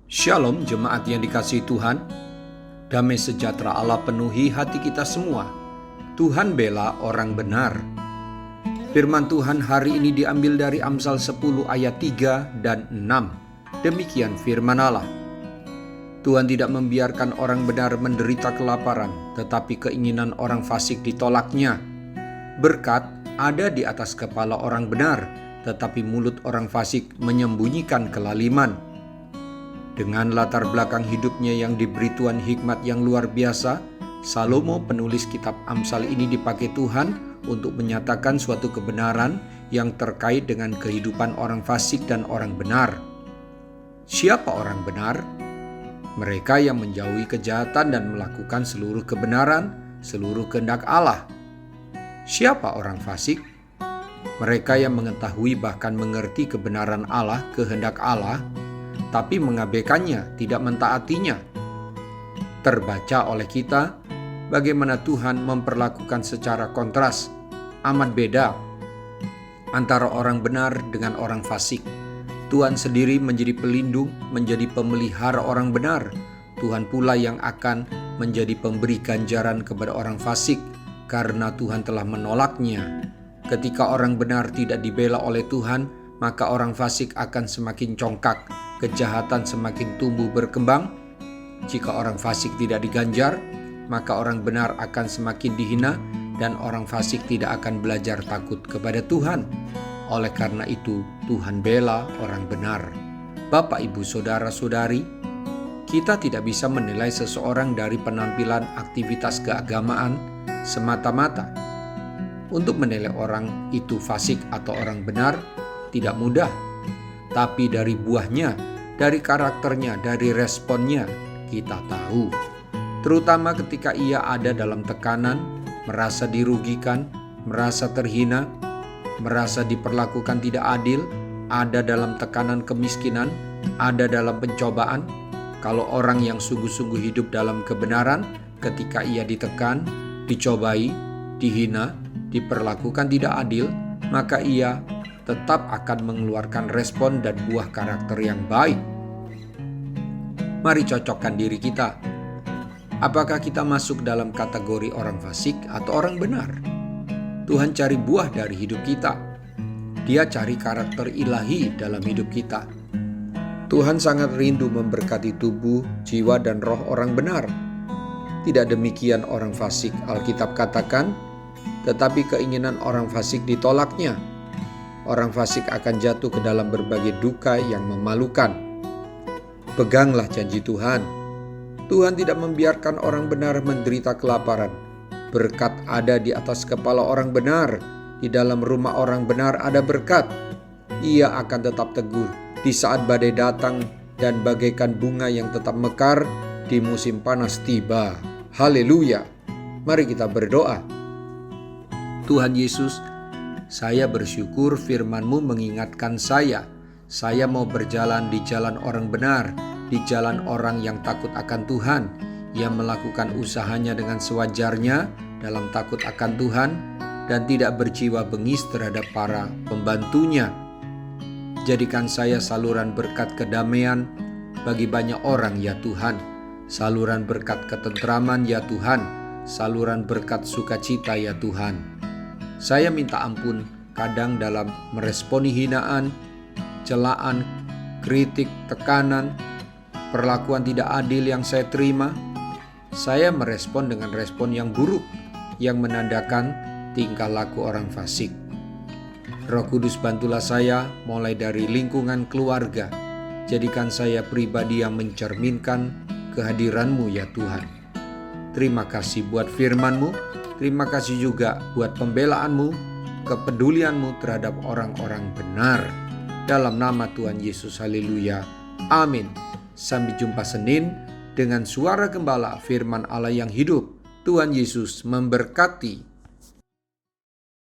Shalom jemaat yang dikasihi Tuhan. Damai sejahtera Allah penuhi hati kita semua. Tuhan bela orang benar. Firman Tuhan hari ini diambil dari Amsal 10 ayat 3 dan 6. Demikian firman Allah. Tuhan tidak membiarkan orang benar menderita kelaparan, tetapi keinginan orang fasik ditolaknya. Berkat ada di atas kepala orang benar, tetapi mulut orang fasik menyembunyikan kelaliman. Dengan latar belakang hidupnya yang diberi Tuhan hikmat yang luar biasa, Salomo penulis kitab Amsal ini dipakai Tuhan untuk menyatakan suatu kebenaran yang terkait dengan kehidupan orang fasik dan orang benar. Siapa orang benar? Mereka yang menjauhi kejahatan dan melakukan seluruh kebenaran, seluruh kehendak Allah. Siapa orang fasik? Mereka yang mengetahui bahkan mengerti kebenaran Allah, kehendak Allah, tapi mengabaikannya, tidak mentaatinya. Terbaca oleh kita bagaimana Tuhan memperlakukan secara kontras, amat beda antara orang benar dengan orang fasik. Tuhan sendiri menjadi pelindung, menjadi pemelihara orang benar. Tuhan pula yang akan menjadi pemberi ganjaran kepada orang fasik karena Tuhan telah menolaknya. Ketika orang benar tidak dibela oleh Tuhan, maka orang fasik akan semakin congkak, kejahatan semakin tumbuh berkembang. Jika orang fasik tidak diganjar, maka orang benar akan semakin dihina dan orang fasik tidak akan belajar takut kepada Tuhan. Oleh karena itu, Tuhan bela orang benar. Bapak, Ibu, Saudara-saudari, kita tidak bisa menilai seseorang dari penampilan aktivitas keagamaan semata-mata. Untuk menilai orang itu fasik atau orang benar tidak mudah, tapi dari buahnya, dari karakternya, dari responnya kita tahu. Terutama ketika ia ada dalam tekanan, merasa dirugikan, merasa terhina, merasa diperlakukan tidak adil, ada dalam tekanan kemiskinan, ada dalam pencobaan. Kalau orang yang sungguh-sungguh hidup dalam kebenaran, ketika ia ditekan, dicobai, dihina, diperlakukan tidak adil, maka ia tetap akan mengeluarkan respon dan buah karakter yang baik. Mari cocokkan diri kita. Apakah kita masuk dalam kategori orang fasik atau orang benar? Tuhan cari buah dari hidup kita. Dia cari karakter ilahi dalam hidup kita. Tuhan sangat rindu memberkati tubuh, jiwa, dan roh orang benar. Tidak demikian orang fasik, Alkitab katakan, tetapi keinginan orang fasik ditolaknya. Orang fasik akan jatuh ke dalam berbagai duka yang memalukan. Peganglah janji Tuhan. Tuhan tidak membiarkan orang benar menderita kelaparan. Berkat ada di atas kepala orang benar. Di dalam rumah orang benar ada berkat. Ia akan tetap teguh di saat badai datang dan bagaikan bunga yang tetap mekar di musim panas tiba. Haleluya. Mari kita berdoa. Tuhan Yesus, saya bersyukur firman-Mu mengingatkan saya mau berjalan di jalan orang benar, di jalan orang yang takut akan Tuhan, yang melakukan usahanya dengan sewajarnya dalam takut akan Tuhan, dan tidak berjiwa bengis terhadap para pembantunya. Jadikan saya saluran berkat kedamaian bagi banyak orang ya Tuhan, saluran berkat ketentraman ya Tuhan, saluran berkat sukacita ya Tuhan. Saya minta ampun kadang dalam meresponi hinaan, celaan, kritik, tekanan, perlakuan tidak adil yang saya terima. Saya merespon dengan respon yang buruk yang menandakan tingkah laku orang fasik. Roh Kudus, bantulah saya mulai dari lingkungan keluarga. Jadikan saya pribadi yang mencerminkan kehadiran-Mu ya Tuhan. Terima kasih buat firman-Mu. Terima kasih juga buat pembelaan-Mu, kepedulian-Mu terhadap orang-orang benar. Dalam nama Tuhan Yesus, haleluya. Amin. Sampai jumpa Senin dengan suara gembala firman Allah yang hidup. Tuhan Yesus memberkati.